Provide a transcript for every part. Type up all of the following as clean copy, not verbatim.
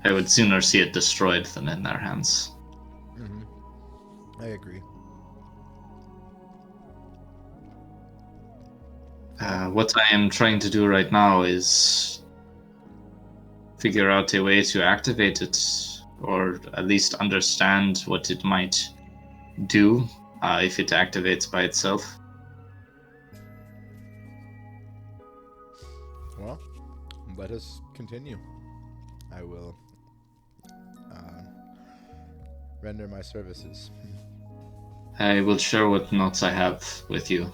I would sooner see it destroyed than in their hands. I agree. What I am trying to do right now is figure out a way to activate it, or at least understand what it might do if it activates by itself. Well, let us continue. I will render my services. I will share what notes I have with you.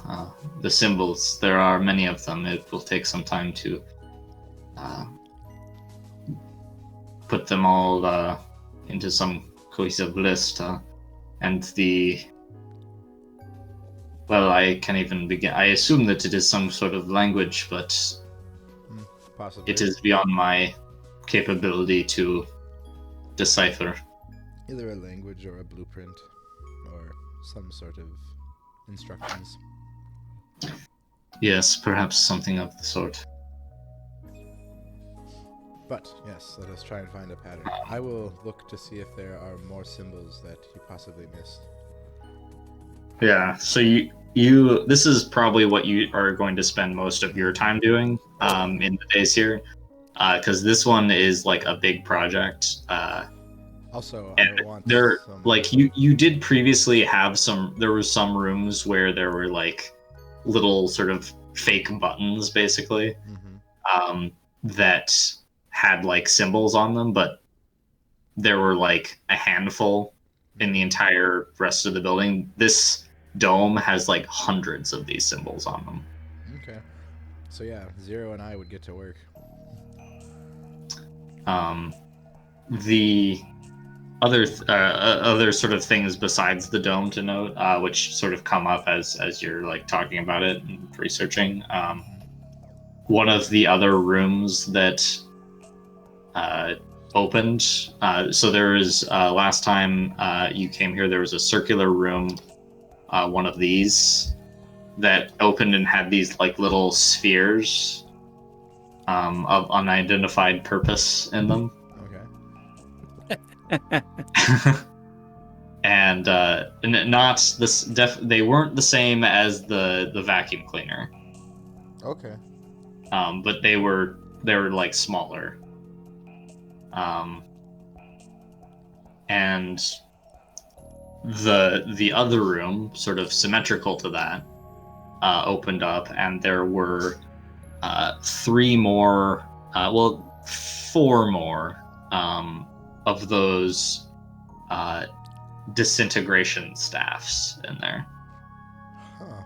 The symbols, there are many of them. It will take some time to put them all into some cohesive list. And well, I can't even begin. I assume that it is some sort of language, but Possibly. it is beyond my capability to decipher. Either a language or a blueprint or some sort of instructions. Yes, perhaps something of the sort. But yes, let us try and find a pattern. I will look to see if there are more symbols that you possibly missed. Yeah, so you this is probably what you are going to spend most of your time doing in the days here, because this one is like a big project. Also, And I want there, some... like you did previously have some. There were some rooms where there were like little sort of fake buttons, basically, that had like symbols on them, but there were like a handful in the entire rest of the building. This dome has like hundreds of these symbols on them. Okay. So yeah, Zero and I would get to work. The other sort of things besides the dome to note, which sort of come up as you're like talking about it and researching. One of the other rooms that opened. So there was last time you came here, there was a circular room, one of these that opened and had these like little spheres of unidentified purpose in them. Okay. And not this. They weren't the same as the vacuum cleaner. Okay. But they were like smaller. And the other room, sort of symmetrical to that, opened up, and there were four more of those disintegration staffs in there. Huh.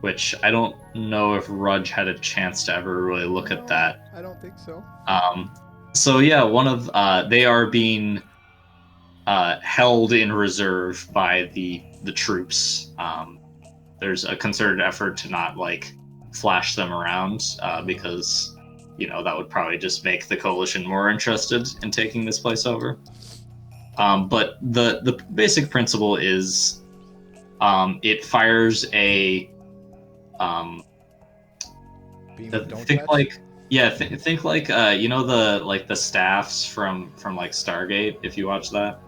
Which I don't know if Rudge had a chance to ever really look at that. I don't think so. So yeah, one of they are being held in reserve by the troops. There's a concerted effort to not like flash them around because that would probably just make the coalition more interested in taking this place over. But the basic principle is it fires a think like the staffs from like Stargate, if you watch that.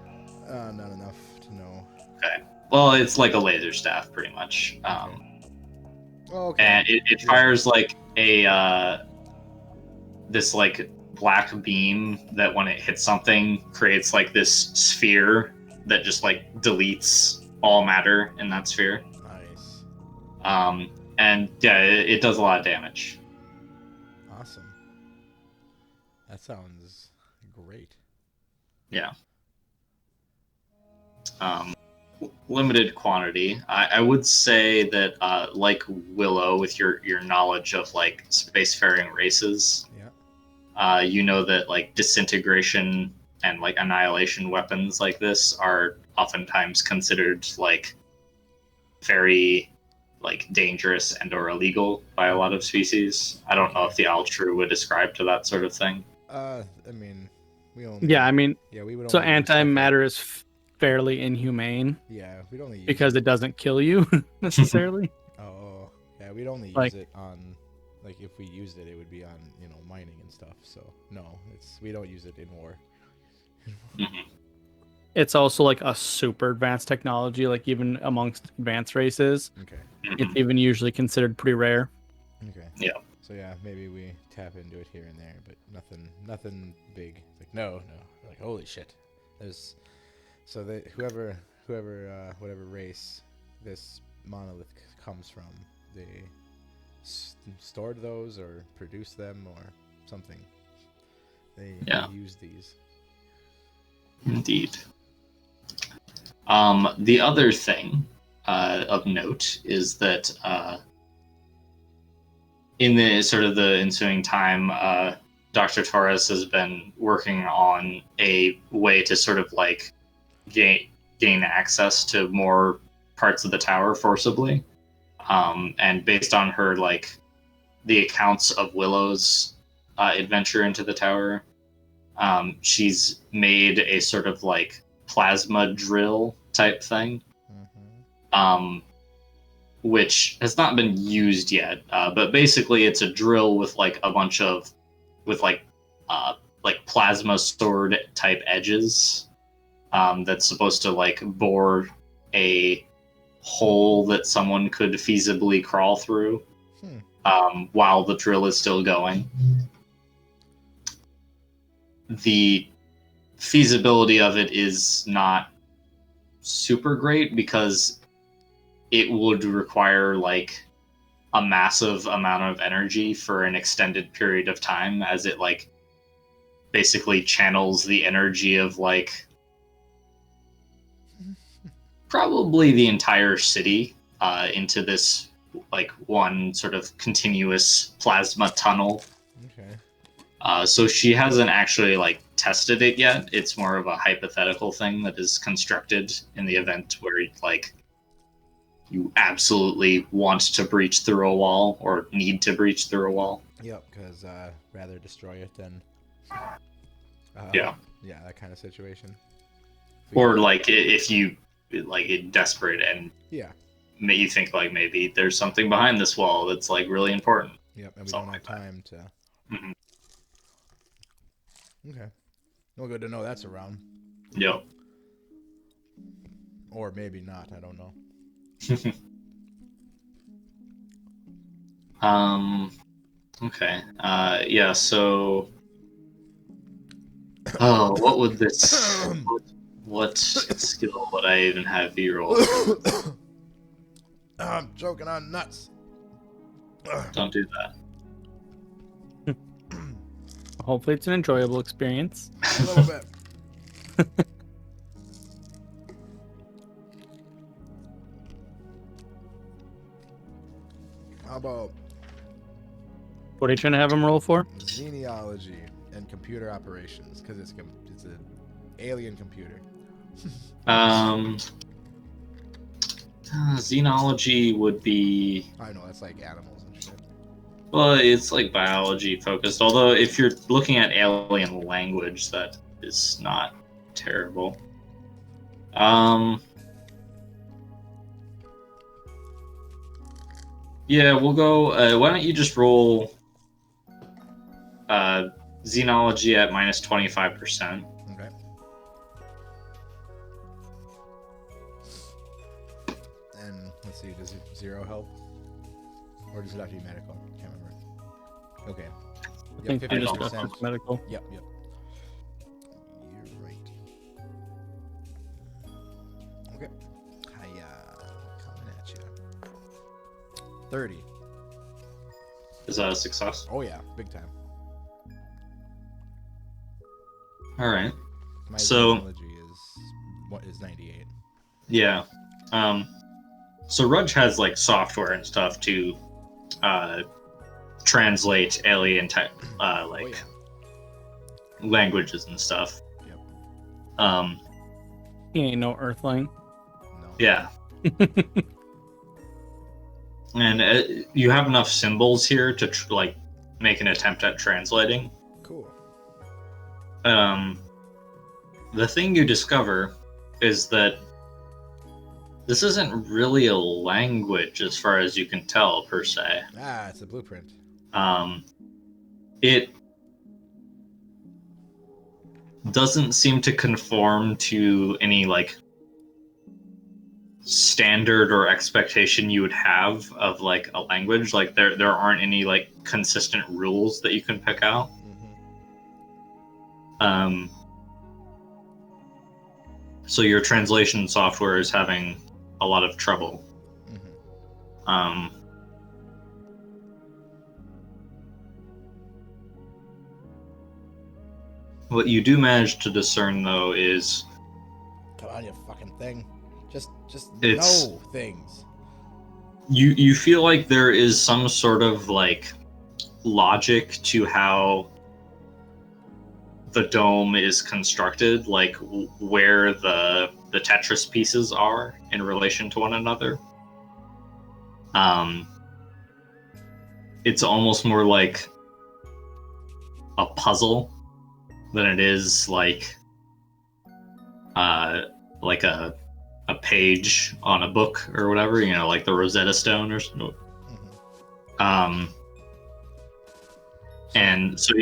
Not enough to know. Okay. Well, it's like a laser staff, pretty much. Okay. And it fires like a this like black beam that when it hits something creates like this sphere that just like deletes all matter in that sphere. Nice. And yeah, it does a lot of damage. Awesome. That sounds great. Yeah. Limited quantity. I would say that like Willow, with your knowledge of like spacefaring races, you know that like disintegration and like annihilation weapons like this are oftentimes considered like very like dangerous and or illegal by a lot of species. I don't know if the Altru would ascribe to that sort of thing. I mean, we only... Yeah, I mean, we would so only use stuff antimatter is fairly inhumane. Yeah, we'd only use because it doesn't kill you necessarily. Oh, yeah, we'd only use Like- it on like if we used it, it would be on mining and stuff. So no, we don't use it in war. Mm-hmm. It's also like a super advanced technology, like even amongst advanced races. Okay. Mm-hmm. It's even usually considered pretty rare. Okay. Yeah. So yeah, maybe we tap into it here and there, but nothing big. It's like no. Like holy shit. So that whoever whatever race this monolith comes from, they stored those or produced them or something. They use these. Indeed. The other thing of note is that in the sort of the ensuing time, Dr. Torres has been working on a way to sort of like gain access to more parts of the tower forcibly. And based on her like the accounts of Willow's adventure into the tower, she's made a sort of like plasma drill type thing, which has not been used yet. But basically, it's a drill with like a bunch of like plasma sword type edges that's supposed to like bore a hole that someone could feasibly crawl through while the drill is still going. The feasibility of it is not super great because it would require like a massive amount of energy for an extended period of time, as it like basically channels the energy of like probably the entire city into this like one sort of continuous plasma tunnel. Okay. So she hasn't actually like tested it yet. It's more of a hypothetical thing that is constructed in the event where like you absolutely want to breach through a wall or need to breach through a wall. Yep, because rather destroy it than yeah, that kind of situation. Or like if you like get desperate and yeah, you think like maybe there's something behind this wall that's like really important. Yep, and we Something don't have like time to. Mm-hmm. Okay. Well, good to know that's around. Yep. Or maybe not. I don't know. Okay. Yeah. So. Oh, what would this? What skill would I even have you roll? I'm choking on nuts. Don't do that. Hopefully, it's an enjoyable experience. A little bit. How about What are you trying to have him roll for? genealogy and computer operations? Because it's an alien computer. Xenology would be. I know that's like animals and shit. Well, it's like biology focused. Although if you're looking at alien language, that is not terrible. Yeah, we'll go. Why don't you just roll Xenology at minus 25%? Okay. And let's see, does it 0 help? Or does it have to be medical? Can't remember. Okay. I think you just go 50%. medical. Yep. You're right. Okay. Hiya. Coming at you. 30. Is that a success? Oh yeah, big time. All right. My So- technology is 98. Yeah. So Rudge has like software and stuff to translate alien type like languages and stuff. Yep. He ain't no earthling. No. Yeah. And you have enough symbols here to like make an attempt at translating. Cool. The thing you discover is that this isn't really a language as far as you can tell, per se. Ah, it's a blueprint. It doesn't seem to conform to any like standard or expectation you would have of like a language. Like there aren't any like consistent rules that you can pick out. So your translation software is having a lot of trouble. What you do manage to discern, though, is... Come on, you fucking thing. Just It's- know things. You feel like there is some sort of, like, logic to how the dome is constructed, like, where the Tetris pieces are in relation to one another. It's almost more like a puzzle than it is like a page on a book or whatever, you know, like the Rosetta Stone or something. And so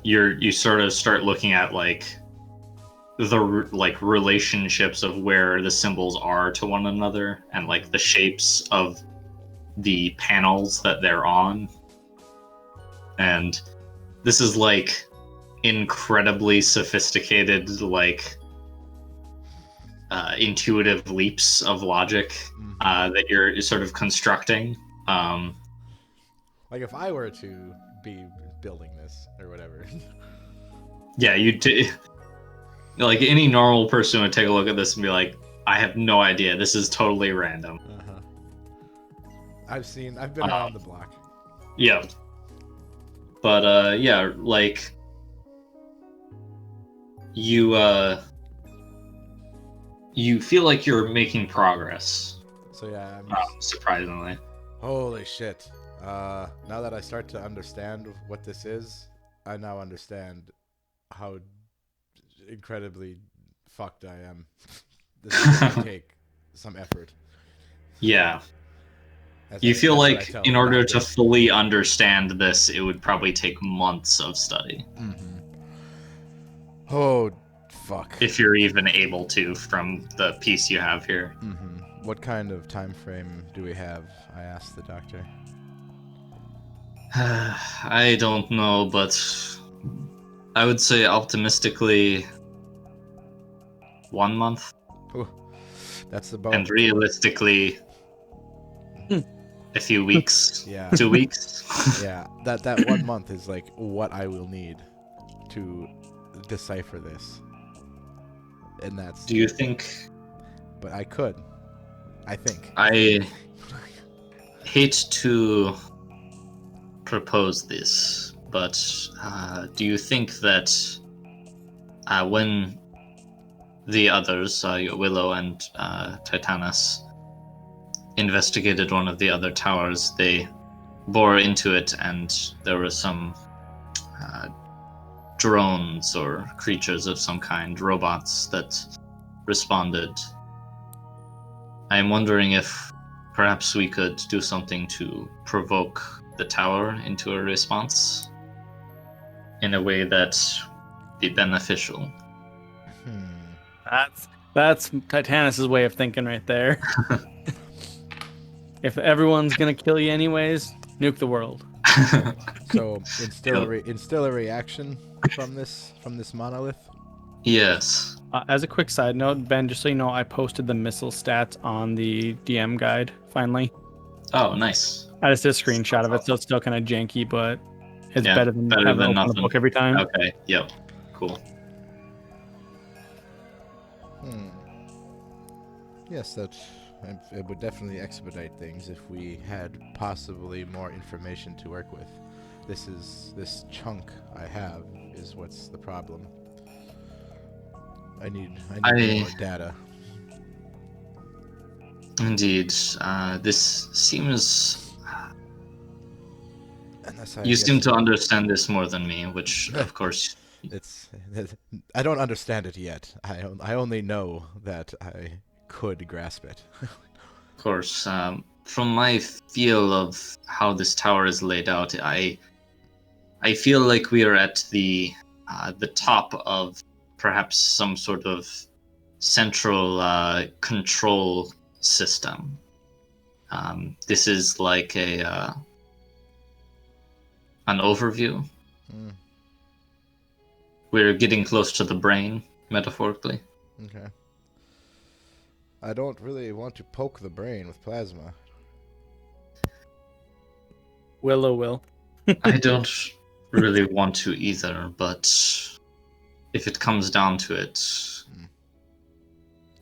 you sort of start looking at like the like relationships of where the symbols are to one another and like the shapes of the panels that they're on. And this is like incredibly sophisticated, like intuitive leaps of logic that you're sort of constructing. Like if I were to be building this or whatever. Yeah, like any normal person would take a look at this and be like, I have no idea. This is totally random. I've been around the block. Yeah. But yeah, like you feel like you're making progress. So yeah, surprisingly. Holy shit. Now that I start to understand what this is, I now understand how incredibly fucked I am. This is going to take some effort. Yeah. You feel like in order to fully understand this, it would probably take months of study. Oh, fuck. If you're even able to, from the piece you have here. What kind of time frame do we have? I asked the doctor. I don't know, but I would say optimistically 1 month. Ooh, that's about. And realistically a few weeks. Yeah. 2 weeks. Yeah, that 1 month is like what I will need to decipher this. And that's... Do you think... But I could. I think. I hate to propose this, but do you think that when the others, Willow and Titanus, investigated one of the other towers, they bore into it and there were some drones or creatures of some kind, robots that responded. I'm wondering if perhaps we could do something to provoke the tower into a response in a way that be beneficial. That's Titanus's way of thinking right there. If everyone's gonna kill you anyways, nuke the world. So instill a reaction from this monolith. Yes. As a quick side note, Ben, just so you know, I posted the missile stats on the DM guide finally. Oh, nice. I just did a screenshot of it, so it's still kind of janky, but it's better than having to open the book every time. Okay. Yep. Cool. Yes, it would definitely expedite things if we had possibly more information to work with. This chunk I have is what's the problem. I need more data. Indeed. This seems... You seem to understand this more than me, which, of course... I don't understand it yet. I only know that I could grasp it. Of course. From my feel of how this tower is laid out, I I feel like we are at the top of perhaps some sort of central control system. This is like an overview. Mm. We're getting close to the brain, metaphorically. Okay. I don't really want to poke the brain with plasma. Willow will. I don't really want to either, but if it comes down to it,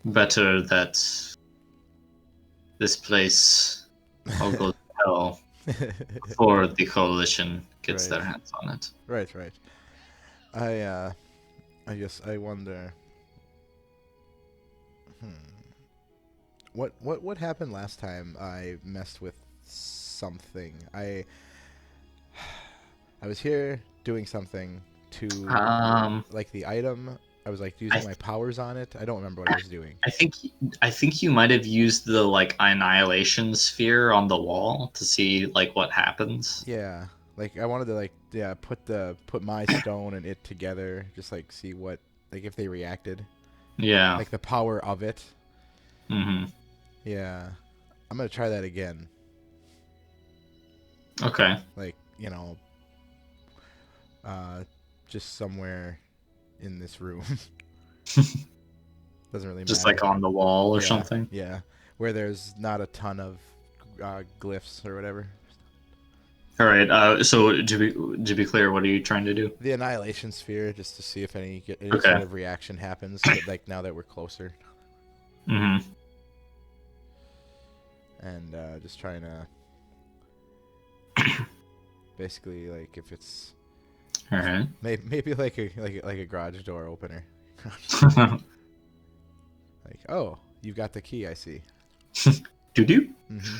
better that this place all goes to hell before the coalition gets their hands on it. Right. I guess I wonder. What happened last time I messed with something? I was here doing something to like the item. I was like using my powers on it. I don't remember what I was doing. I think you might have used the like annihilation sphere on the wall to see like what happens. Yeah. Like I wanted to like put my stone and it together, just like see what like if they reacted. Yeah. Like the power of it. Mm-hmm. Yeah. I'm gonna try that again. Okay. Like, you know, just somewhere in this room. Doesn't really matter. Just like on the wall or something? Yeah. Where there's not a ton of glyphs or whatever. All right. So to be clear, what are you trying to do? The annihilation sphere, just to see if any Okay. sort of reaction happens. But like now that we're closer. Mm-hmm. And just trying to basically like if it's all right. maybe like a garage door opener. Like, oh, you've got the key. I see. Do. Mm-hmm.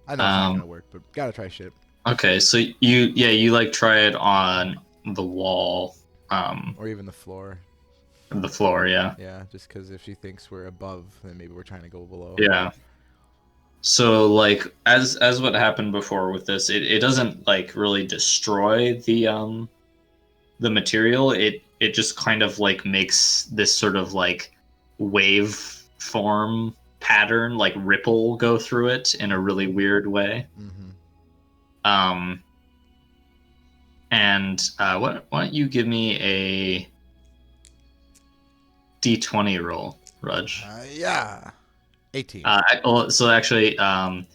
I know it's not gonna work, but gotta try shit. Okay, so you like try it on the wall, Or even the floor. the floor, yeah. Yeah, just because if she thinks we're above, then maybe we're trying to go below. Yeah. So like as what happened before with this, it doesn't like really destroy the material. It just kind of like makes this sort of like wave form pattern, like ripple go through it in a really weird way. Mm-hmm. And why don't you give me a D20 roll, Rudge? Yeah. 18. So actually, on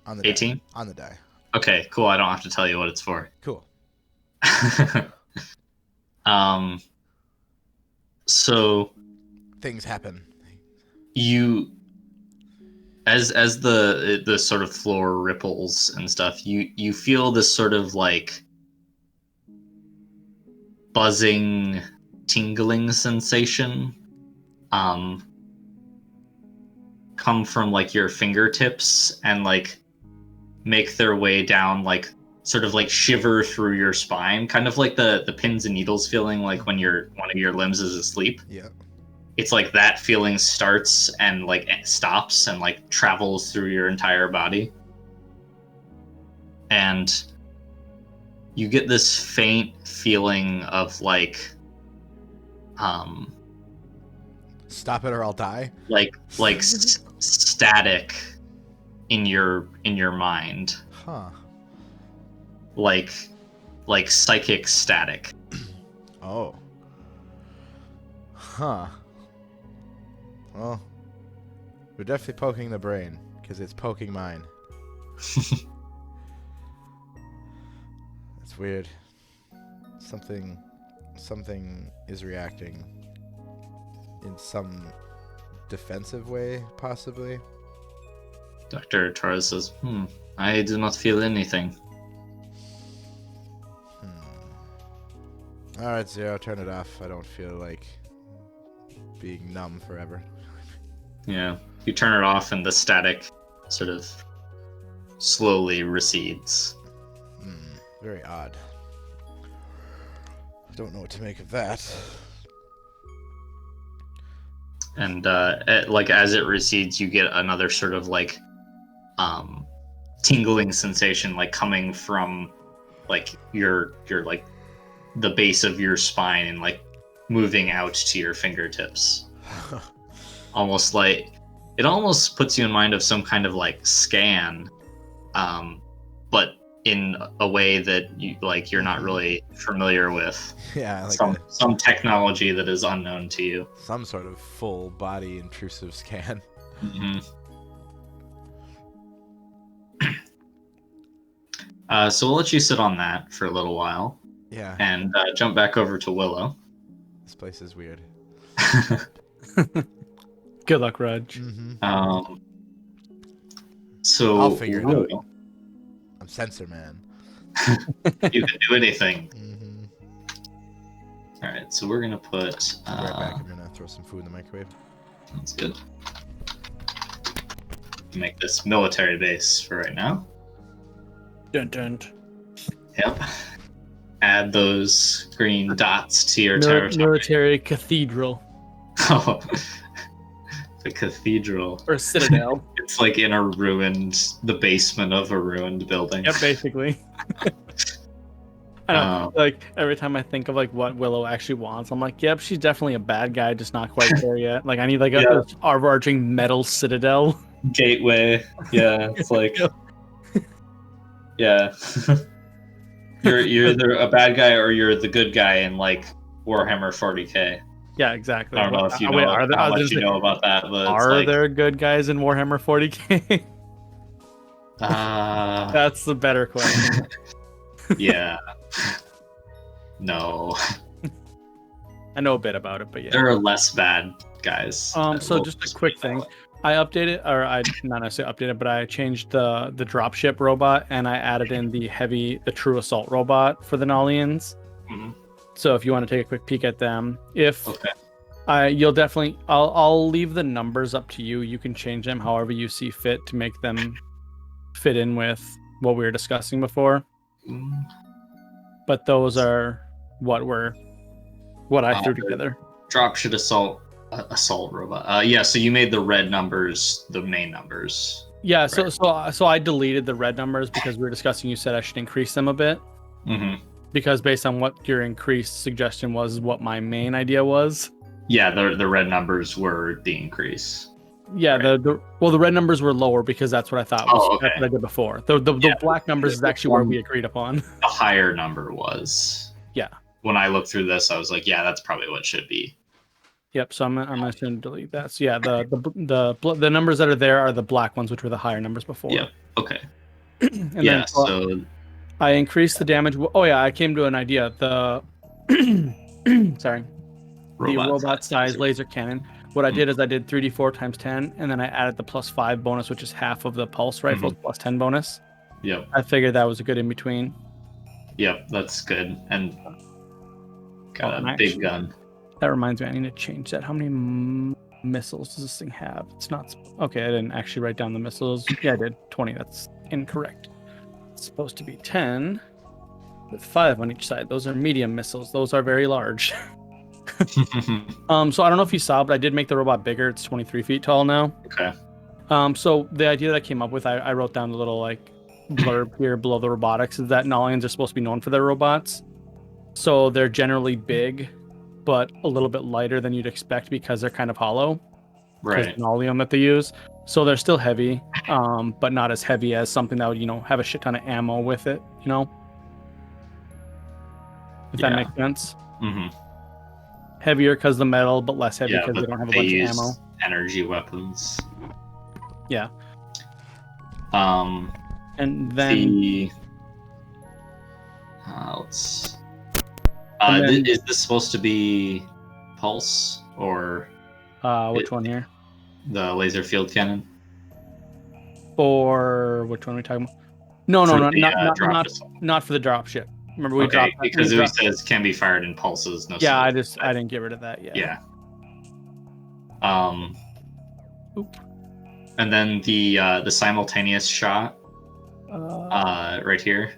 the 18? Die. On the die. Okay, cool. I don't have to tell you what it's for. Cool. So things happen. You, as the sort of floor ripples and stuff, you feel this sort of like buzzing, tingling sensation come from like your fingertips and like make their way down, like sort of like shiver through your spine, kind of like the pins and needles feeling like when one of your limbs is asleep. Yeah. It's like that feeling starts and like stops and like travels through your entire body. And you get this faint feeling of like stop it or I'll die. Like static in your mind. Huh. Like psychic static. Oh. Huh. Well, we're definitely poking the brain because it's poking mine. That's weird. Something is reacting in some defensive way, possibly. Dr. Torres says, I do not feel anything. Alright, Zero, turn it off. I don't feel like being numb forever. Yeah. You turn it off and the static sort of slowly recedes. Very odd. I don't know what to make of that. And like as it recedes, you get another sort of like tingling sensation, like coming from like your like the base of your spine and like moving out to your fingertips. Almost like it almost puts you in mind of some kind of like scan, but in a way that you're not really familiar with. Yeah, like some technology that is unknown to you. Some sort of full body intrusive scan. Mm-hmm. So we'll let you sit on that for a little while. Yeah. And jump back over to Willow. This place is weird. Good luck, Rudge. Mm-hmm. So I'll figure it Willow, out. I'm Sensor Man. You can do anything. Mm-hmm. All right, so we're gonna put. I'll be right back. I'm gonna throw some food in the microwave. That's good. Make this military base for right now. Dun, dun. Yep. Add those green dots to your territory. Military cathedral. Oh, the cathedral. Or citadel. It's like in the basement of a ruined building. Yep, basically. I know. Like every time I think of like what Willow actually wants, I'm like, yep, she's definitely a bad guy, just not quite there yet. Like I need like a overarching metal citadel. Gateway. Yeah, it's like yeah. You're either a bad guy or you're the good guy in like Warhammer 40k. Yeah, exactly. I don't know if you know how much you know about that, but are there good guys in Warhammer 40k? That's the better question. Yeah. No. I know a bit about it, but yeah. There are less bad guys. So just a quick thing. I updated, or I not necessarily updated, but I changed the dropship robot and I added in the true assault robot for the Nolians. Mm-hmm. So if you want to take a quick peek at them, you'll definitely, I'll leave the numbers up to you. You can change them however you see fit to make them fit in with what we were discussing before. But those are what I threw together. Dropship assault robot. Yeah, so you made the red numbers the main numbers. Yeah, right? so I deleted the red numbers because we were discussing. You said I should increase them a bit. Mm-hmm. Because based on what your increased suggestion was, what my main idea was. Yeah, the red numbers were the increase. Yeah, right. The red numbers were lower because that's what I thought. That's what I did before. The black numbers is actually where we agreed upon. The higher number was. Yeah. When I looked through this, I was like, yeah, that's probably what it should be. Yep. So I'm just going to delete that. So yeah, the numbers that are there are the black ones, which were the higher numbers before. Yep. Okay. And then, so I increased the damage. Oh yeah, I came to an idea. The sorry, the robot size laser cannon. What I did is I did 3d4 times 10, and then I added the +5 bonus, which is half of the pulse rifles plus 10 bonus. Yep. I figured that was a good in between. Yep, that's good. And got a big gun. That reminds me, I need to change that. How many missiles does this thing have? It's not. Okay, I didn't actually write down the missiles. Yeah, I did. 20. That's incorrect. It's supposed to be 10 with 5 on each side. Those are medium missiles. Those are very large. So I don't know if you saw, but I did make the robot bigger. It's 23 feet tall now. Okay. So the idea that I came up with, I wrote down a little like blurb here below the robotics, is that Nolians are supposed to be known for their robots. So they're generally big, but a little bit lighter than you'd expect because they're kind of hollow. Right. The Nolium that they use. So they're still heavy, but not as heavy as something that would, have a shit ton of ammo with it, If that makes sense. Mm-hmm. Heavier because the metal, but less heavy because they don't have a bunch of ammo. Energy weapons. Yeah. And then is this supposed to be pulse or which one here? The laser field cannon. Or which one are we talking about? No, not for the dropship. Remember we dropped because it says can be fired in pulses. No. Yeah, I didn't get rid of that yet. Yeah. And then the simultaneous shot. Right here.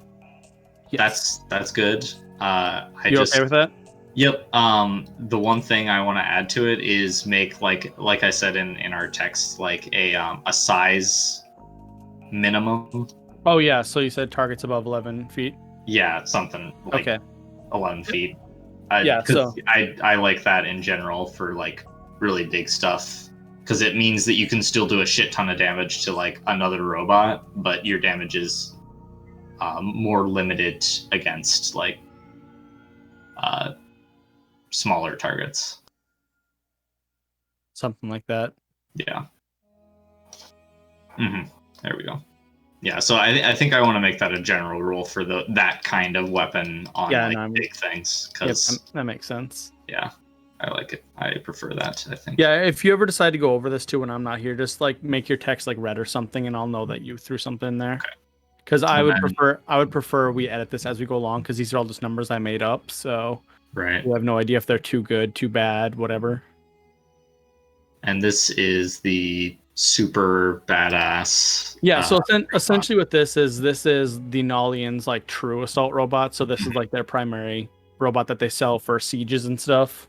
Yes. That's good. You okay with that? Yep. The one thing I want to add to it is make like I said in our text, like a size minimum. Oh yeah. So you said targets above 11 feet. Yeah, something like Okay. 11 feet. Yeah, so I like that in general for like really big stuff, because it means that you can still do a shit ton of damage to like another robot, but your damage is more limited against like smaller targets. something like that. Yeah. There we go. Yeah, so I think I want to make that a general rule for that kind of weapon on big things, because that makes sense. Yeah, I like it. I prefer that, I think. Yeah, if you ever decide to go over this too when I'm not here, just like make your text like red or something, and I'll know that you threw something in there. Because I would prefer we edit this as we go along, because these are all just numbers I made up. So right, we have no idea if they're too good, too bad, whatever. And this is the super badass. Yeah, so essentially what this is the Nolian's like true assault robot. So this is like their primary robot that they sell for sieges and stuff.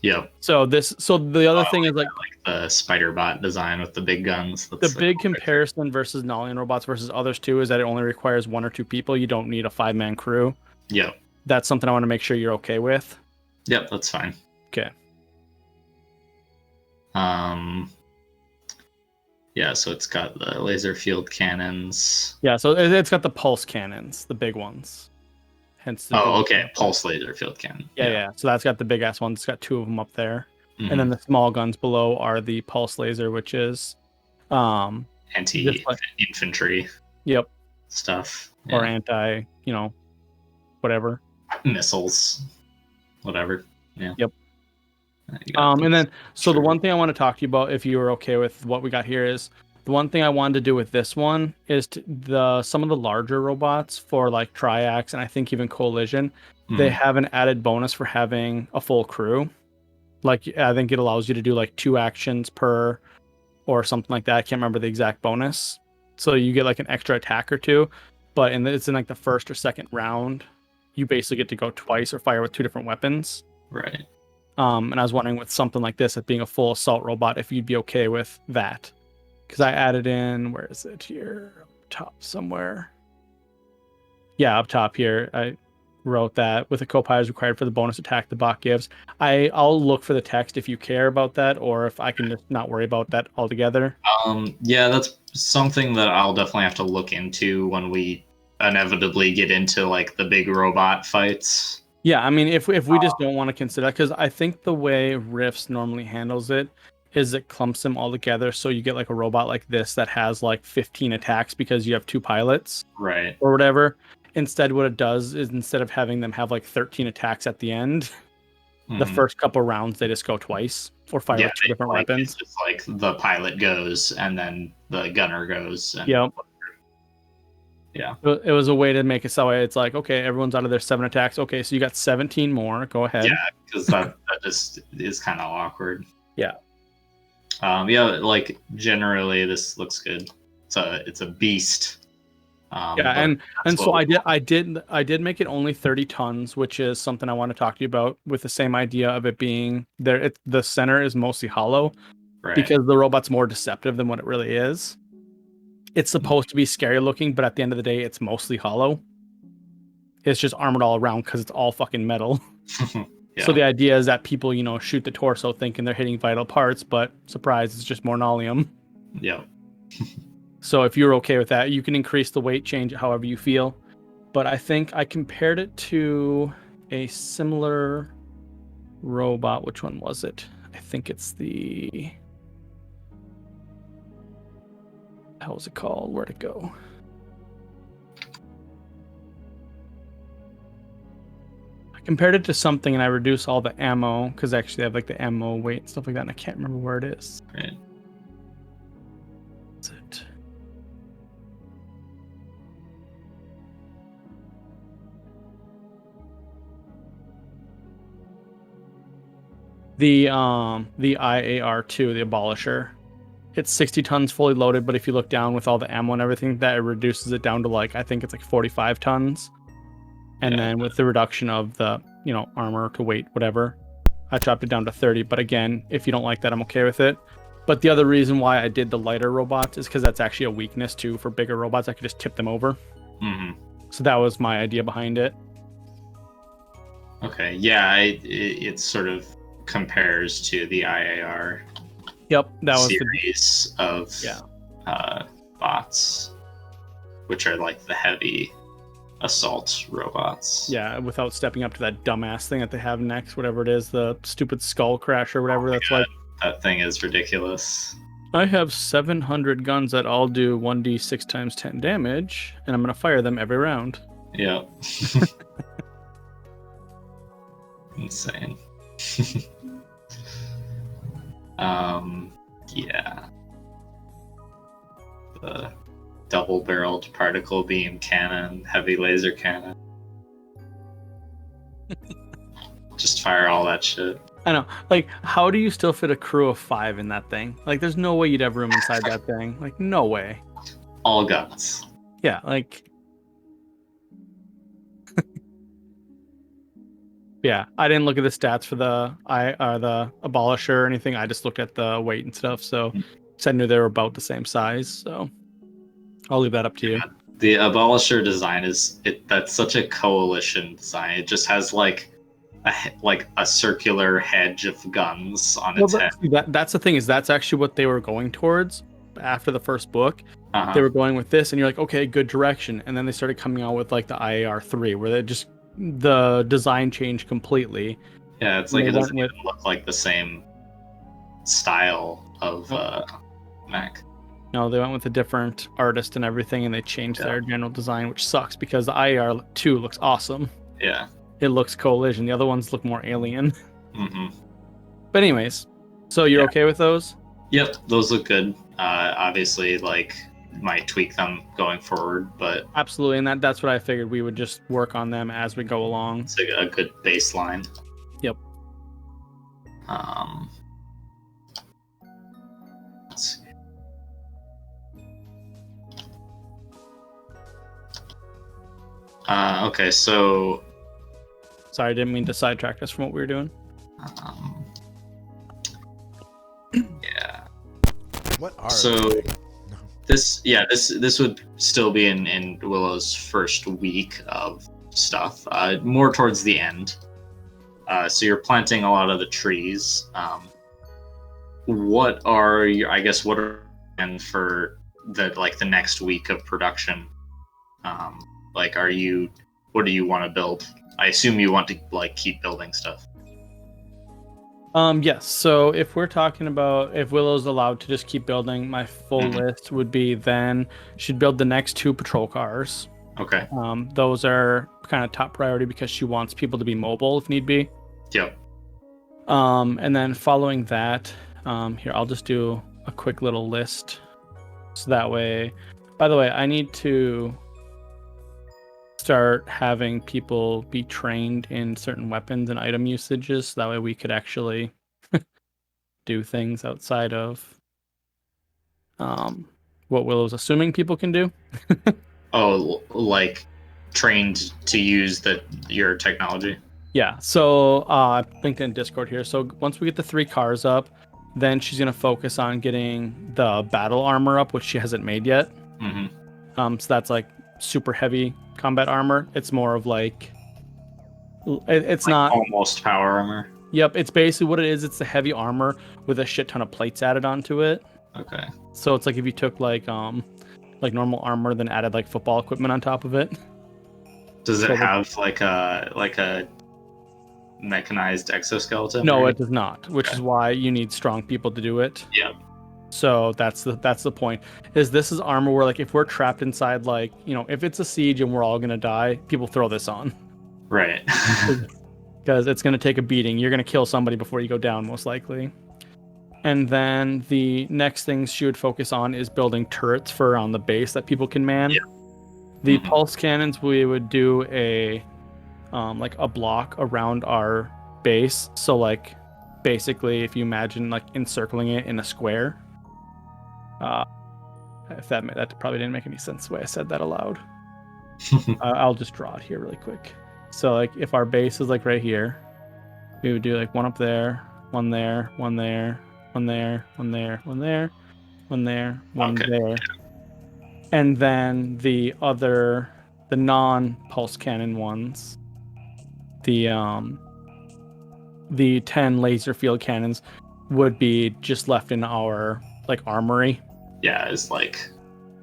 Yep. So the other thing is like the spider bot design with the big guns. The big comparison versus Nolian robots versus others too is that it only requires 1 or 2 people. You don't need a 5-man crew. Yep. That's something I want to make sure you're okay with. Yep, that's fine. Okay. Yeah, so it's got the laser field cannons. Yeah, so it's got the pulse cannons, the big ones. Hence the okay, pulse laser field cannon. Yeah. So that's got the big ass ones. It's got 2 of them up there. Mm-hmm. And then the small guns below are the pulse laser, which is anti-infantry. Yep. Stuff. Or anti, whatever. Missiles. Whatever. Yeah. Yep. And then, so the one thing I want to talk to you about, if you were okay with what we got here, is the one thing I wanted to do with this one is some of the larger robots for like Triax and I think even Coalition, they have an added bonus for having a full crew. Like I think it allows you to do like 2 actions per, or something like that. I can't remember the exact bonus. So you get like an extra attack or 2, but it's in like the first or second round, you basically get to go twice or fire with 2 different weapons. Right. And I was wondering with something like this, it being a full assault robot, if you'd be okay with that. Because I added in, where is it here? Up top somewhere. Yeah, up top here. I wrote that with a co-pilot is required for the bonus attack the bot gives. I'll look for the text if you care about that, or if I can just not worry about that altogether. Yeah, that's something that I'll definitely have to look into when we inevitably get into like the big robot fights. Yeah, I mean, if we just don't want to consider that, because I think the way Rifts normally handles it is it clumps them all together, so you get like a robot like this that has like 15 attacks because you have 2 pilots, right, or whatever. Instead, what it does is instead of having them have like 13 attacks at the end, the first couple rounds they just go twice or fire with 2 different weapons. It's like the pilot goes and then the gunner goes. And yep. Yeah. It was a way to make it so it's like, okay, everyone's out of their 7 attacks. Okay, so you got 17 more. Go ahead. Yeah, because that just is kind of awkward. Yeah. Yeah, like generally this looks good. It's a beast. Yeah, and so I did make it only 30 tons, which is something I want to talk to you about, with the same idea of it being there. The center is mostly hollow, right, because the robot's more deceptive than what it really is. It's supposed to be scary looking, but at the end of the day, it's mostly hollow. It's just armored all around because it's all fucking metal. Yeah. So the idea is that people, shoot the torso thinking they're hitting vital parts, but surprise, it's just more nolium. Yeah. So if you're okay with that, you can increase the weight, change it however you feel. But I think I compared it to a similar robot. Which one was it? I think it's the... How was it called? Where'd it go? I compared it to something and I reduced all the ammo, because I actually have like the ammo weight and stuff like that, and I can't remember where it is. Right. That's it. The IAR-2, the Abolisher. It's 60 tons fully loaded, but if you look down with all the ammo and everything, that reduces it down to I think it's like 45 tons. And then with the reduction of the, armor to weight, whatever, I chopped it down to 30. But again, if you don't like that, I'm okay with it. But the other reason why I did the lighter robots is because that's actually a weakness too for bigger robots. I could just tip them over. So that was my idea behind it. Okay, yeah, it sort of compares to the IAR Yep, that was series of bots, which are like the heavy assault robots. Yeah, without stepping up to that dumbass thing that they have next, whatever it is, the stupid skull crash or whatever. That's God, like, that thing is ridiculous. I have 700 guns that all do 1d6 times 10 damage, and I'm gonna fire them every round. Yeah. Insane. Yeah. The double-barreled particle beam cannon, heavy laser cannon. Just fire all that shit. I know. Like, how do you still fit a crew of 5 in that thing? Like, there's no way you'd have room inside that thing. Like, no way. All guns. Yeah, like... Yeah, I didn't look at the stats for the Abolisher or anything. I just looked at the weight and stuff, so I knew they were about the same size, so I'll leave that up to you. The Abolisher design that's such a coalition design. It just has like a circular hedge of guns on its head. That's the thing, is that's actually what they were going towards after the first book. Uh-huh. They were going with this, and you're like, okay, good direction. And then they started coming out with like the IAR 3, where the design changed completely. Yeah, it's like it doesn't even look like the same style of mech. No, they went with a different artist and everything, and they changed their general design, which sucks because the IAR 2 looks awesome. Yeah. It looks coalition. The other ones look more alien. Mm-hmm. But anyways, so you're okay with those? Yep, those look good. Obviously, like, might tweak them going forward, but absolutely, and that's what I figured. We would just work on them as we go along. It's a good baseline. Yep. Let's see. Okay, so sorry, I didn't mean to sidetrack us from what we were doing. Yeah. What are This would still be in Willow's first week of stuff, more towards the end. So you're planting a lot of the trees. What are for the next week of production? What do you want to build? I assume you want to keep building stuff. Yes. So if we're talking about if Willow's allowed to just keep building, my full list would be then she'd build the next 2 patrol cars. Okay. Those are kind of top priority because she wants people to be mobile if need be. Yep. And then following that, here I'll just do a quick little list, so that way. By the way, I need to start having people be trained in certain weapons and item usages, so that way we could actually do things outside of what Willow's assuming people can do. Oh, like trained to use your technology? Yeah, so LinkedIn Discord here. So once we get the 3 cars up, then she's going to focus on getting the battle armor up, which she hasn't made yet. Mm-hmm. So that's like super heavy combat armor. It's more of it's not almost power armor. Yep, it's basically what it is. It's the heavy armor with a shit ton of plates added onto it. Okay. So it's like if you took like normal armor, then added like football equipment on top of it. Does it have like a mechanized exoskeleton? No, it does not. Which is why you need strong people to do it. Yeah. So that's the point. This is armor where if we're trapped inside, if it's a siege and we're all gonna die, people throw this on. Right. Because it's gonna take a beating. You're gonna kill somebody before you go down, most likely. And then the next thing she would focus on is building turrets for around the base that people can man. Yeah. The pulse cannons, we would do a block around our base. So basically, if you imagine encircling it in a square. If that probably didn't make any sense the way I said that aloud. I'll just draw it here really quick. So if our base is right here, we would do one up there, one there, one there, one there, one there, one there, one there, one there. And then the other the non-pulse cannon ones, the 10 laser field cannons would be just left in our like armory. Yeah, it's like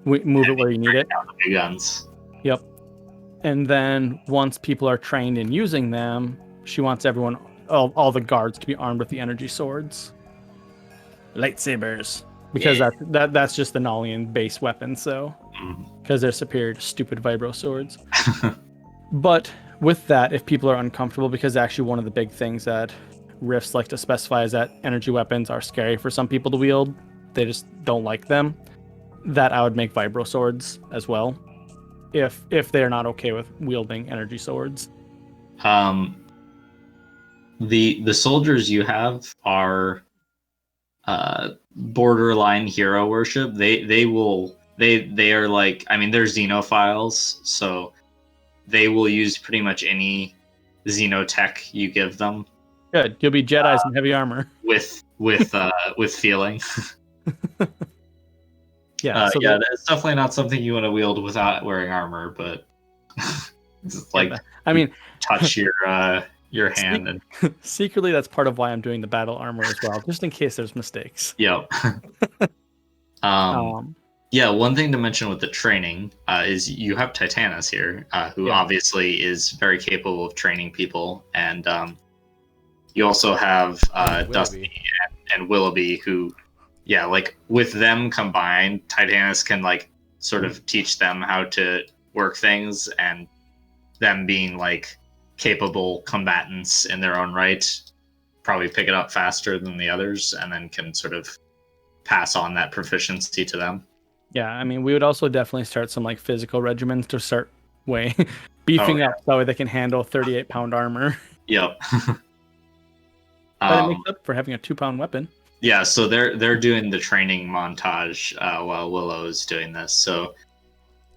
we move it where you need it. The big guns. Yep. And then once people are trained in using them, she wants everyone, all the guards, to be armed with the energy swords, lightsabers, because that's just the Nalian base weapon. So because they're superior to stupid vibro swords. But with that, if people are uncomfortable, because actually one of the big things that Rifts like to specify is that energy weapons are scary for some people to wield. They just don't like them. That I would make vibro swords as well, if they're not okay with wielding energy swords. The soldiers you have are borderline hero worship. They are like, I mean, they're xenophiles, so they will use pretty much any xenotech you give them. Good, you'll be Jedis in heavy armor with feeling. Yeah, that's definitely not something you want to wield without wearing armor, but just like, I mean, touch your hand and secretly that's part of why I'm doing the battle armor as well, just in case there's mistakes. Yep. Yeah, one thing to mention with the training is you have Titanus here, who obviously is very capable of training people, and you also have Dusty and Willoughby, who, like with them combined, Titanus can like sort of teach them how to work things, and them being like capable combatants in their own right, probably pick it up faster than the others, and then can sort of pass on that proficiency to them. Yeah, I mean, we would also definitely start some like physical regimens to start beefing up so they can handle 38-pound armor. Yep. But it makes up for having a 2-pound weapon. Yeah, so they're doing the training montage while Willow is doing this. So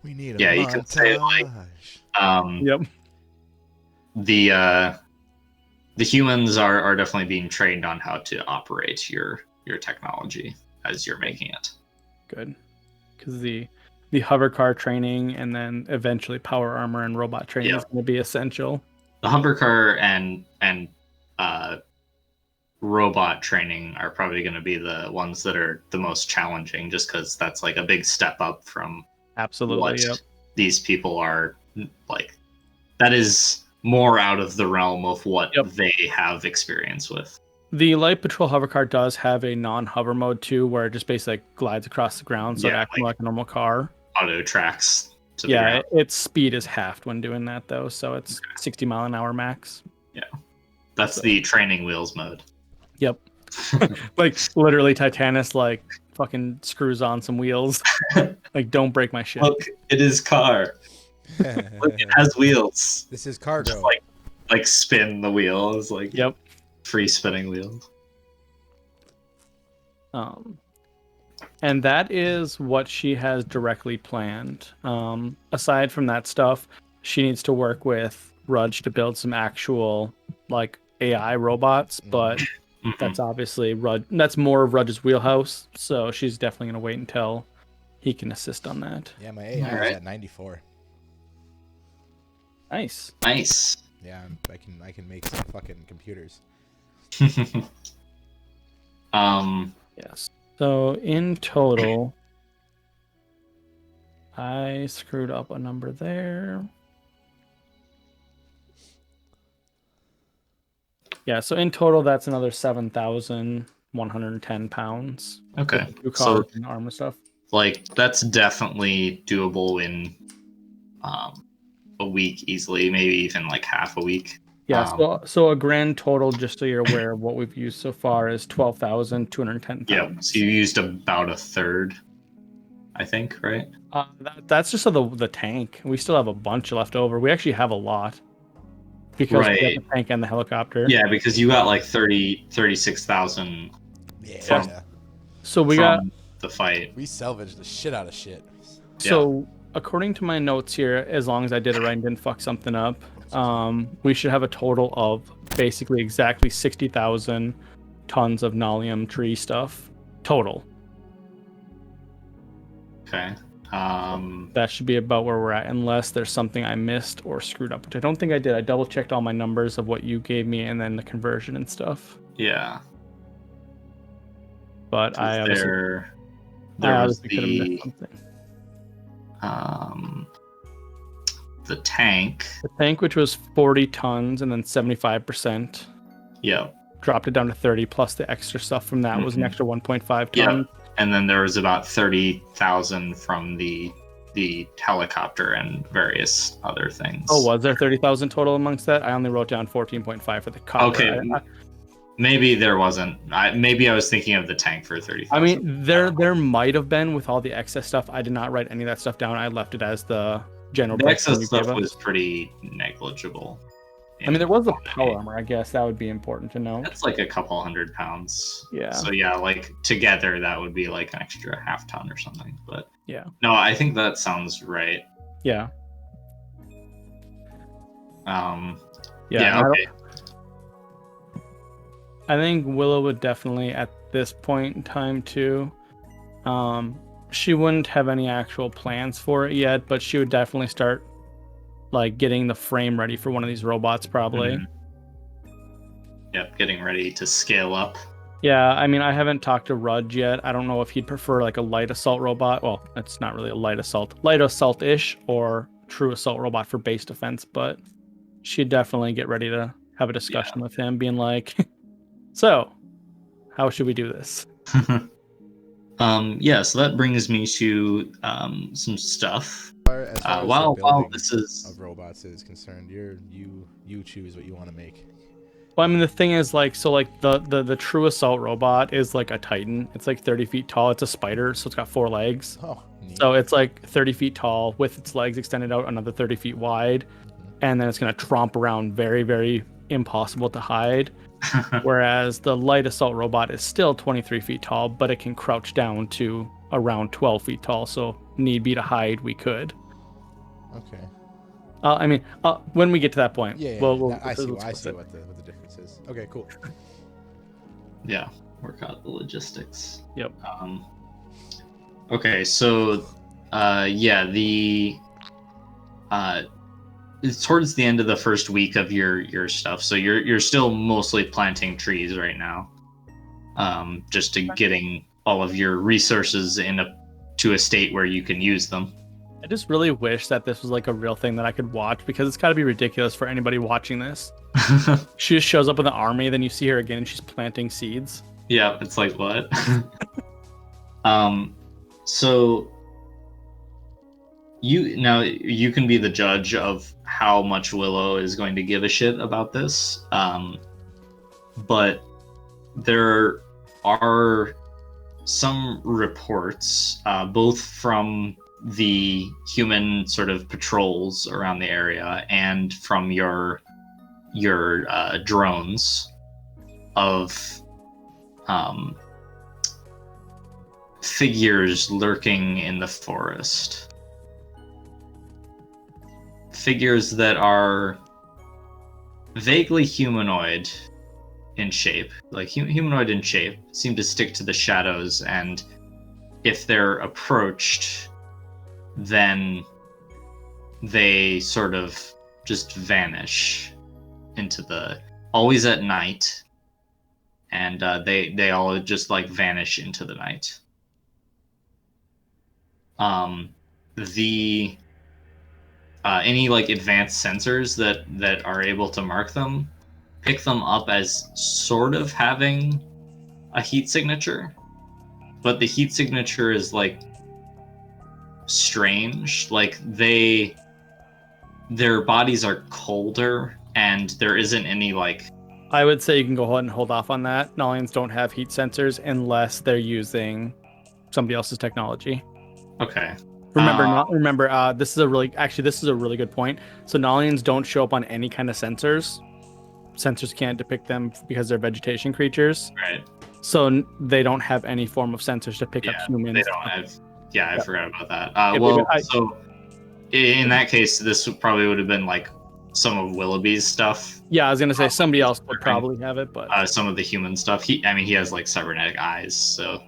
we need a montage. You could say like yep. The humans are definitely being trained on how to operate your technology as you're making it. Good. Because the hover car training and then eventually power armor and robot training is going to be essential. The hover car and robot training are probably going to be the ones that are the most challenging, just because that's like a big step up from what these people are like. That is more out of the realm of what they have experience with. The Light Patrol hover car does have a non-hover mode too, where it just basically glides across the ground, so it acts like a normal car. Auto tracks to the ground. Its speed is halved when doing that though, so it's 60 mile an hour max. Yeah, that's the training wheels mode. Yep. Like literally Titanus like fucking screws on some wheels. Like, don't break my shit. Look, it is car. Look, it has wheels. This is cargo. Just like spin the wheels, like free spinning wheels. And that is what she has directly planned. Aside from that stuff, she needs to work with Rudge to build some actual like AI robots, but that's obviously Rudge. That's more of Rudge's wheelhouse, so she's definitely gonna wait until he can assist on that. Yeah, my AI is at 94. Nice. Yeah, I can make some fucking computers. Yes. So in total, I screwed up a number there. Yeah, so in total, that's another 7,110 pounds. Okay. So and armor stuff. Like, that's definitely doable in a week easily, maybe even like half a week. Yeah, so a grand total, just so you're aware of what we've used so far, is 12,210 pounds. Yeah, so you used about a third, I think, right? That's just the tank. We still have a bunch left over. We actually have a lot. Because we have the tank and the helicopter. Yeah, because you got like 36,000 from the fight. We salvaged the shit out of shit. So, according to my notes here, as long as I did it right and didn't fuck something up, we should have a total of basically exactly 60,000 tons of Nalium tree stuff total. Okay. That should be about where we're at, unless there's something I missed or screwed up, which I don't think I did. I double checked all my numbers of what you gave me and then the conversion and stuff. Yeah. But I obviously, could have missed something. The tank. The tank, which was 40 tons and then 75%. Yeah. Dropped it down to 30 plus the extra stuff from that was an extra 1.5 tons. Yeah. And then there was about 30,000 from the helicopter and various other things. Oh, was there 30,000 total amongst that? I only wrote down 14.5 for the copper. Okay. Maybe there wasn't. Maybe I was thinking of the tank for 30,000. I mean, there might have been with all the excess stuff. I did not write any of that stuff down. I left it as the general. The excess stuff was pretty negligible. I mean, there was the power armor. I guess that would be important to know. That's like a couple 100 pounds. Yeah. So yeah, like together that would be like an extra half ton or something. But yeah. No, I think that sounds right. Yeah. Yeah. Okay. I think Willow would definitely at this point in time too. She wouldn't have any actual plans for it yet, but she would definitely start like getting the frame ready for one of these robots probably. Yep, getting ready to scale up. Yeah, I mean, I haven't talked to Rudge yet. I don't know if he'd prefer like a light assault robot. Well, it's not really a light assault-ish or true assault robot for base defense, but she'd definitely get ready to have a discussion with him being like, so how should we do this? Yeah, so that brings me to some stuff. As far as while this is of robots is concerned, you choose what you want to make. Well, I mean, the thing is, like, so like the true assault robot is like a Titan. It's like 30 feet tall. It's a spider, so it's got 4 legs. Oh, neat. So it's like 30 feet tall with its legs extended out another 30 feet wide, and then it's gonna tromp around, very, very impossible to hide. Whereas the light assault robot is still 23 feet tall, but it can crouch down to around 12 feet tall. So need be to hide, we could. Okay. I mean, when we get to that point, yeah. We'll I see what the difference is. Okay, cool. Yeah, work out the logistics. Yep. Okay, so it's towards the end of the first week of your stuff, so you're still mostly planting trees right now, just to getting all of your resources to a state where you can use them. I just really wish that this was like a real thing that I could watch, because it's got to be ridiculous for anybody watching this. She just shows up in the army, then you see her again and she's planting seeds. Yeah, it's like, what? So you can be the judge of how much Willow is going to give a shit about this. But there are some reports, both from the human sort of patrols around the area and from your drones, of figures lurking in the forest. Figures that are vaguely humanoid in shape, like humanoid in shape, seem to stick to the shadows, and if they're approached, then they sort of just vanish into always at night, and they all just like vanish into the night. Any like advanced sensors that are able to mark them pick them up as sort of having a heat signature, but the heat signature is like strange. Like their bodies are colder, and there isn't any like. I would say you can go ahead and hold off on that. Nolians don't have heat sensors unless they're using somebody else's technology. Okay. Remember, this is a really good point. So Nolians don't show up on any kind of sensors. Sensors can't depict them because they're vegetation creatures. Right. So they don't have any form of sensors to pick up humans. They don't have. Yeah, I forgot about that. So in that case, this probably would have been like some of Willoughby's stuff. Yeah, I was gonna say somebody else would probably have it, but some of the human stuff. He has like cybernetic eyes, so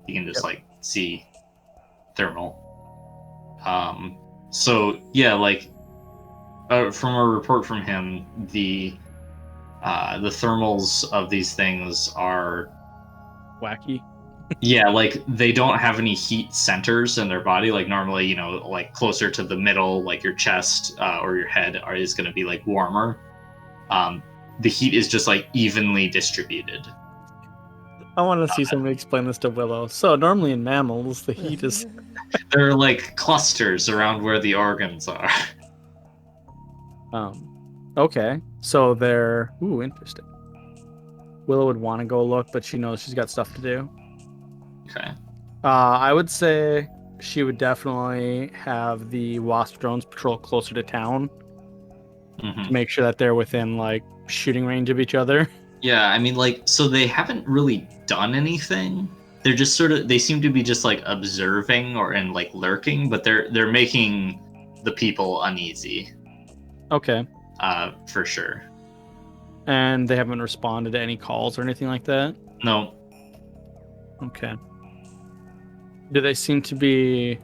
he can just like see thermal. So yeah, like from a report from him, the thermals of these things are wacky. Yeah, like they don't have any heat centers in their body. Like normally, you know, like closer to the middle, like your chest or your head is going to be like warmer. The heat is just like evenly distributed. I want to see somebody explain this to Willow. So normally in mammals, the heat is... There are like clusters around where the organs are. Okay. So they're... Ooh, interesting. Willow would want to go look, but she knows she's got stuff to do. Okay. I would say she would definitely have the wasp drones patrol closer to town to make sure that they're within like shooting range of each other. Yeah, I mean, like, so they haven't really done anything. They're just sort of, they seem to be just like observing and like lurking, but they're making the people uneasy. Okay. For sure. And they haven't responded to any calls or anything like that? No. Okay. Do they seem to be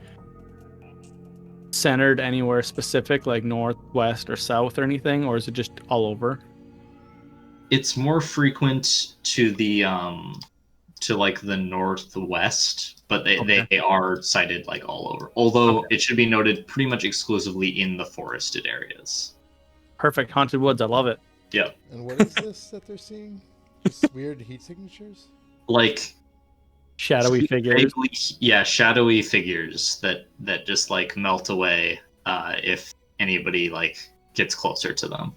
centered anywhere specific, like north, west, or south or anything, or is it just all over? It's more frequent to the to like the northwest, but they are sighted like all over. Although it should be noted pretty much exclusively in the forested areas. Perfect. Haunted woods. I love it. Yep. And what is this that they're seeing? Just weird heat signatures? Like shadowy figures. Yeah, shadowy figures that just like melt away if anybody like gets closer to them.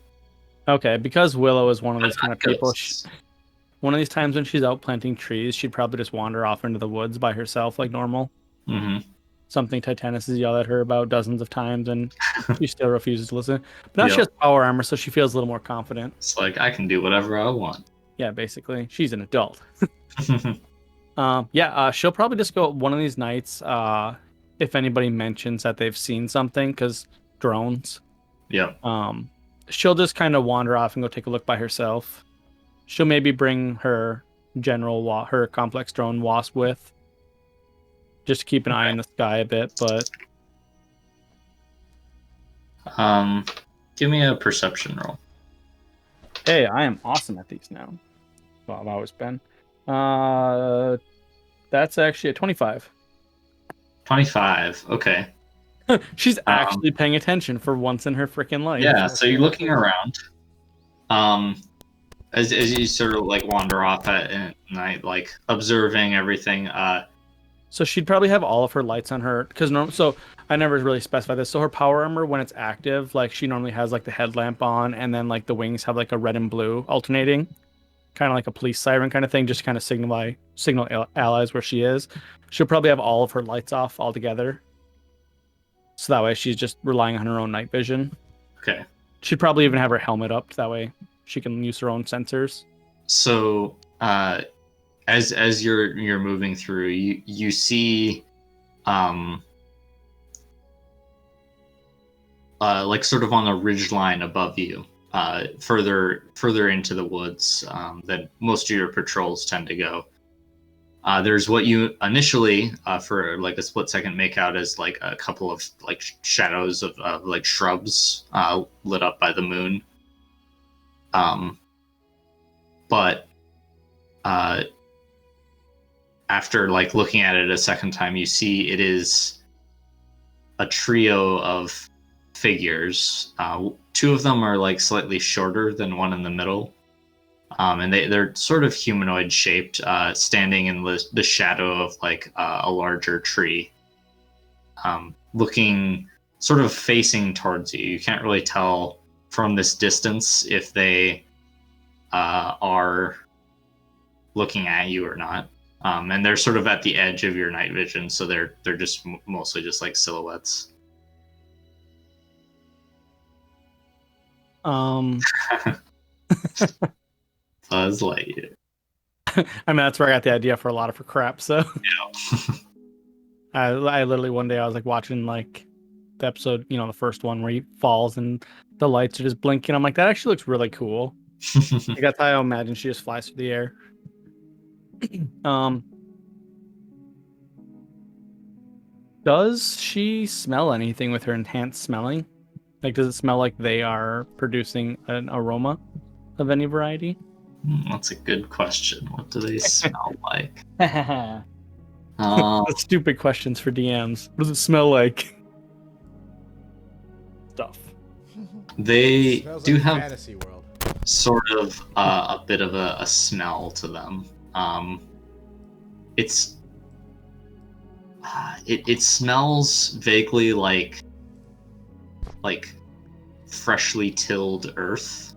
Okay, because Willow is one of these kind of people. One of these times when she's out planting trees, she'd probably just wander off into the woods by herself like normal. Mm-hmm. Something Titanus has yelled at her about dozens of times, and she still refuses to listen. But now she has power armor, so she feels a little more confident. It's like, I can do whatever I want. Yeah, basically. She's an adult. She'll probably just go one of these nights if anybody mentions that they've seen something, because drones. Yeah. She'll just kind of wander off and go take a look by herself. She'll maybe bring her her complex drone Wasp with, just to keep an eye on the sky a bit. But give me a perception roll. Hey, I am awesome at these now. Well, I've always been. That's actually a 25. 25. Okay. She's actually paying attention for once in her freaking life. Yeah, so you're looking around. As you sort of like wander off at night, like observing everything. So she'd probably have all of her lights on her, because so I never really specified this. So her power armor, when it's active, like she normally has like the headlamp on, and then like the wings have like a red and blue alternating, kind of like a police siren kind of thing, just kind of signal allies where she is. She'll probably have all of her lights off altogether. So that way she's just relying on her own night vision. Okay. She'd probably even have her helmet up. That way she can use her own sensors. So as you're moving through, you see like sort of on a ridge line above you, further into the woods that most of your patrols tend to go. There's what you initially, for like a split second, make out as like a couple of like shadows of like shrubs lit up by the moon. But after like looking at it a second time, you see it is a trio of figures. Two of them are like slightly shorter than one in the middle. And they're sort of humanoid shaped, standing in the shadow of like a larger tree, looking sort of facing towards you. You can't really tell from this distance if they are looking at you or not. And they're sort of at the edge of your night vision, so they're just mostly just like silhouettes. Buzz Lightyear. I mean, that's where I got the idea for a lot of her crap. So yeah. I literally one day I was like watching like the episode, the first one where he falls and the lights are just blinking. I'm like, that actually looks really cool. Like, that's how I imagine she just flies through the air. Does she smell anything with her enhanced smelling? Like, does it smell like they are producing an aroma of any variety? That's a good question. What do they smell like? That's stupid questions for DMs. What does it smell like? Stuff. They do like have fantasy world. sort of a bit of a smell to them. It smells vaguely like freshly tilled earth.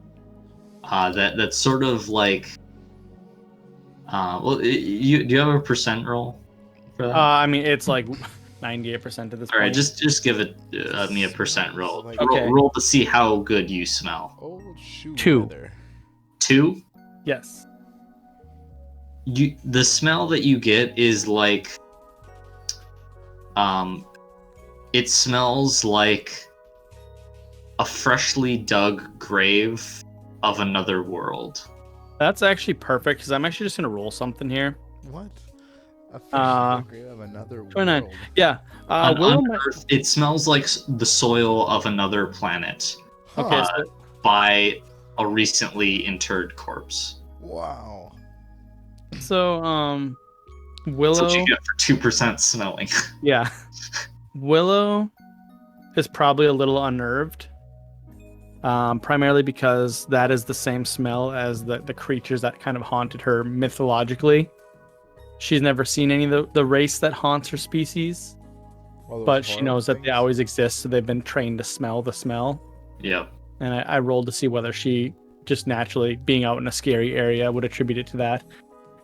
That's sort of like. Do you have a percent roll for that? I mean, it's like 98% of this. All right, point. just give it me a percent roll. Like Okay. Roll to see how good you smell. Old shoe 2. leather. 2. Yes. The smell that you get is like, it smells like a freshly dug grave of another world. That's actually perfect because I'm actually just gonna roll something here. What? A fresh grave of another 29. world. Yeah. Willow might... Earth, it smells like the soil of another planet. Okay. By a recently interred corpse. Wow. So, Willow. That's what you get for 2% smelling. Yeah. Willow is probably a little unnerved. Primarily because that is the same smell as the creatures that kind of haunted her mythologically. She's never seen any of the race that haunts her species, but she knows that they always exist, so they've been trained to smell the smell. Yep. And I rolled to see whether she just naturally, being out in a scary area, would attribute it to that.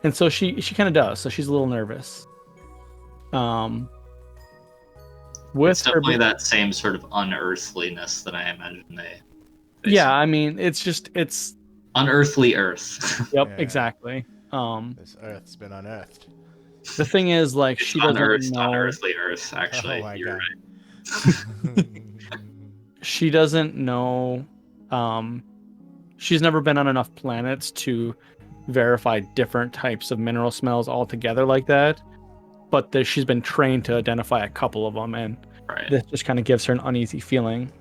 And so she kind of does, so she's a little nervous. It's definitely that same sort of unearthliness that I imagine they... Yeah, I mean, it's unearthly earth. Yep, yeah. Exactly. This earth's been unearthed. The thing is, like, she doesn't know. Unearthly earth, actually. Oh, you're right. She doesn't know. She's never been on enough planets to verify different types of mineral smells altogether like that. But she's been trained to identify a couple of them, and this just kind of gives her an uneasy feeling.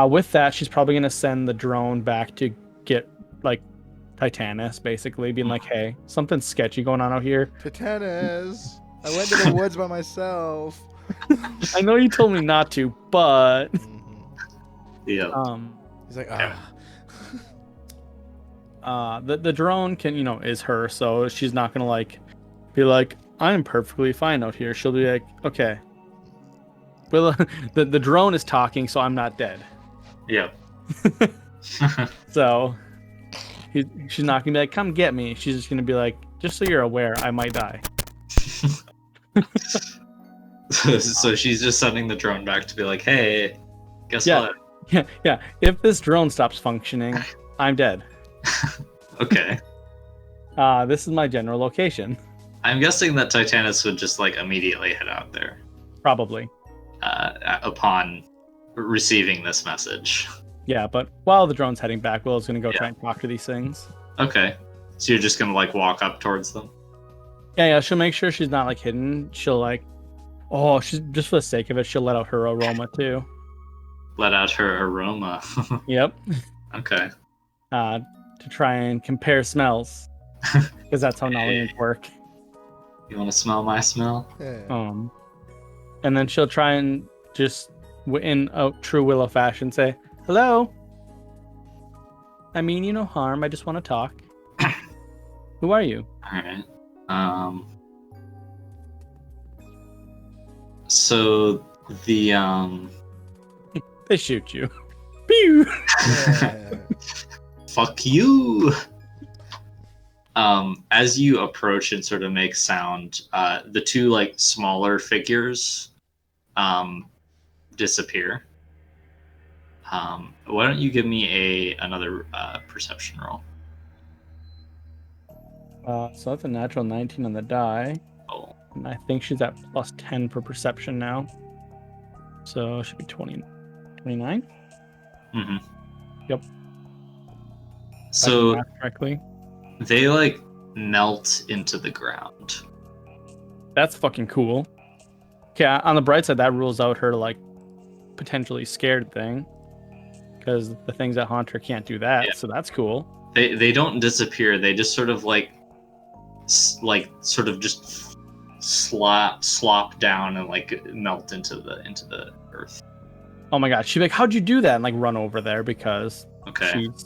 With that, she's probably going to send the drone back to get, like, Titanus, basically, being like, hey, something sketchy going on out here. Titanus! I went to the woods by myself. I know you told me not to, but... Yeah. He's like, the drone can, is her, so she's not going to, like, be like, I'm perfectly fine out here. She'll be like, okay. Well, the drone is talking, so I'm not dead. Yep. So she's not gonna be like, come get me. She's just gonna be like, just so you're aware, I might die. So she's just sending the drone back to be like, hey, guess what? Yeah. If this drone stops functioning, I'm dead. Okay. This is my general location. I'm guessing that Titanus would just like immediately head out there. Probably. Upon receiving this message. Yeah, but while the drone's heading back, Willow's gonna go try and talk to these things. Okay. So you're just gonna like walk up towards them? Yeah, she'll make sure she's not like hidden. She'll like, she's just for the sake of it, she'll let out her aroma too. Let out her aroma. Yep. Okay. To try and compare smells, because that's how Nollyans work. You want to smell my smell? Yeah. And then she'll try and just, in a true Willow fashion, say, hello? I mean you no harm, I just want to talk. Who are you? Alright. So, the, They shoot you. Pew! Yeah. Fuck you! As you approach and sort of make sound, the two, like, smaller figures disappear. Why don't you give me another perception roll? So that's a natural 19 on the die. Oh. And I think she's at plus 10 for perception now. So it should be 29? Mm-hmm. Yep. So correctly. they like melt into the ground. That's fucking cool. Okay, on the bright side, that rules out her like potentially scared thing, because the things that haunt her can't do that. Yeah. So that's cool. They don't disappear. They just sort of just slop down and like melt into the earth. Oh my god, she'd be like, "How'd you do that?" And like run over there because she's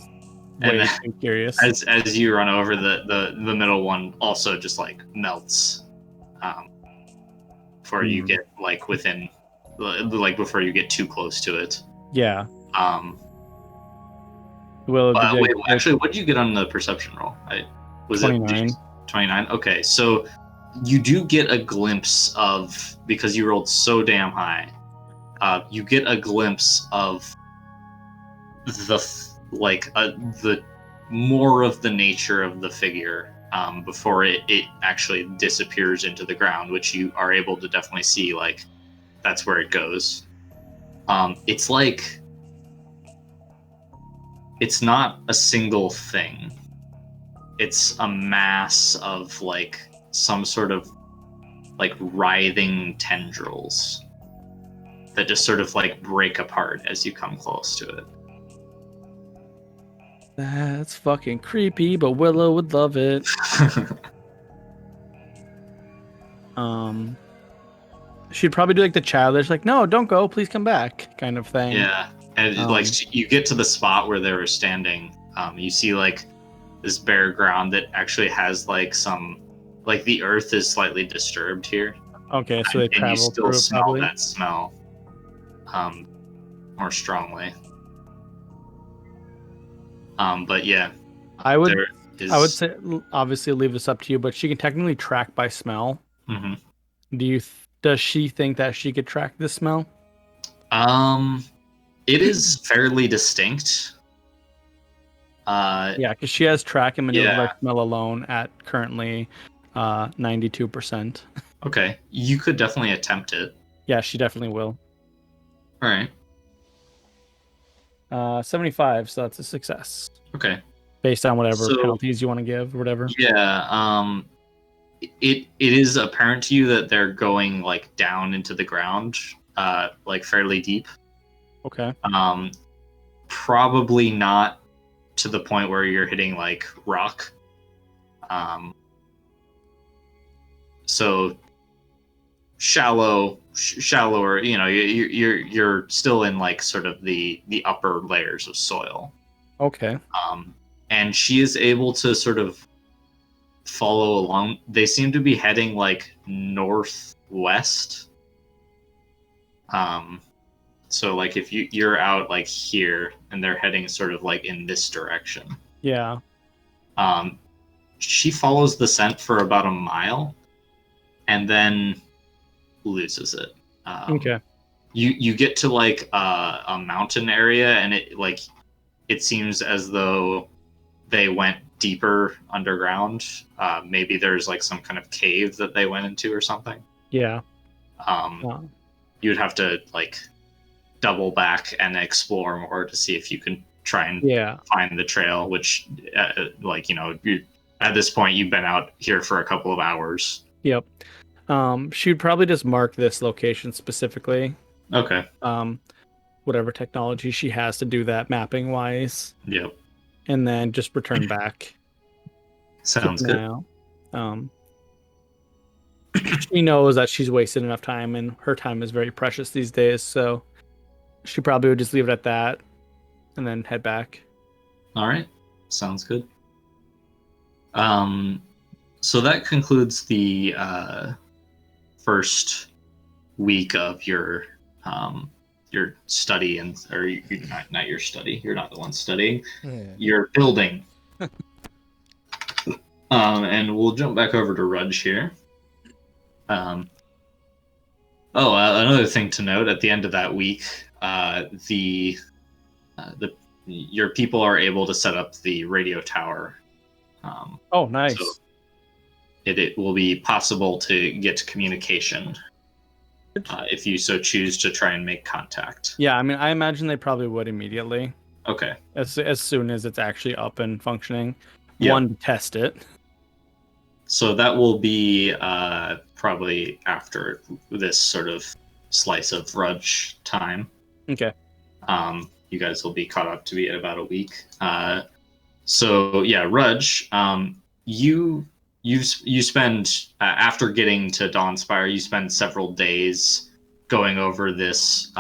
way too curious. As you run over, the middle one also just like melts, before you get like within, like before you get too close to it. Yeah. Willow, wait, actually, what did you get on the perception roll? Was 29. It 29? Okay, so you do get a glimpse of, because you rolled so damn high, you get a glimpse of the more of the nature of the figure before it actually disappears into the ground, which you are able to definitely see, like, that's where it goes. It's like, it's not a single thing. It's a mass of like some sort of like writhing tendrils that just sort of like break apart as you come close to it. That's fucking creepy, but Willow would love it. She'd probably do like the childish, like, "No, don't go, please come back," kind of thing. Yeah, and like you get to the spot where they were standing. You see like this bare ground that actually has like some, like the earth is slightly disturbed here. Okay, so they travel and you still through smell probably. that smell more strongly. But yeah, I would say, obviously leave this up to you, but she can technically track by smell. Mm-hmm. Does she think that she could track this smell? It is fairly distinct. Yeah, because she has track and maneuver by smell alone at currently 92%. Okay, you could definitely attempt it. Yeah, she definitely will. All right. 75, so that's a success. Okay. Based on whatever penalties you want to give or whatever. Yeah. It is apparent to you that they're going like down into the ground, like fairly deep. Okay. Probably not to the point where you're hitting like rock. So shallower, you know, you're still in like sort of the upper layers of soil. Okay. And she is able to sort of follow along. They seem to be heading like northwest. So like if you're out like here and they're heading sort of like in this direction. Yeah. She follows the scent for about a mile and then loses it. Okay. You get to like a mountain area and it seems as though they went deeper underground. Maybe there's like some kind of cave that they went into or something. Yeah. You'd have to like double back and explore more to see if you can try and find the trail, which like, you know, at this point you've been out here for a couple of hours. Yep. She would probably just mark this location specifically. Okay. Whatever technology she has to do that mapping wise. Yep. And then just return back. Sounds good. She knows that she's wasted enough time and her time is very precious these days, so she probably would just leave it at that and then head back. All right. Sounds good. So that concludes the first week of your study, or not your study. You're not the one studying. Yeah. You're building. And we'll jump back over to Rudge here. Another thing to note at the end of that week, your people are able to set up the radio tower. Oh, nice. So it will be possible to get communication if you so choose to try and make contact. Yeah, I mean, I imagine they probably would immediately. Okay. As soon as it's actually up and functioning. Yep. One, to test it. So that will be probably after this sort of slice of Rudge time. Okay. You guys will be caught up to be at about a week. So yeah, Rudge, you spend after getting to Dawnspire, you spend several days going over this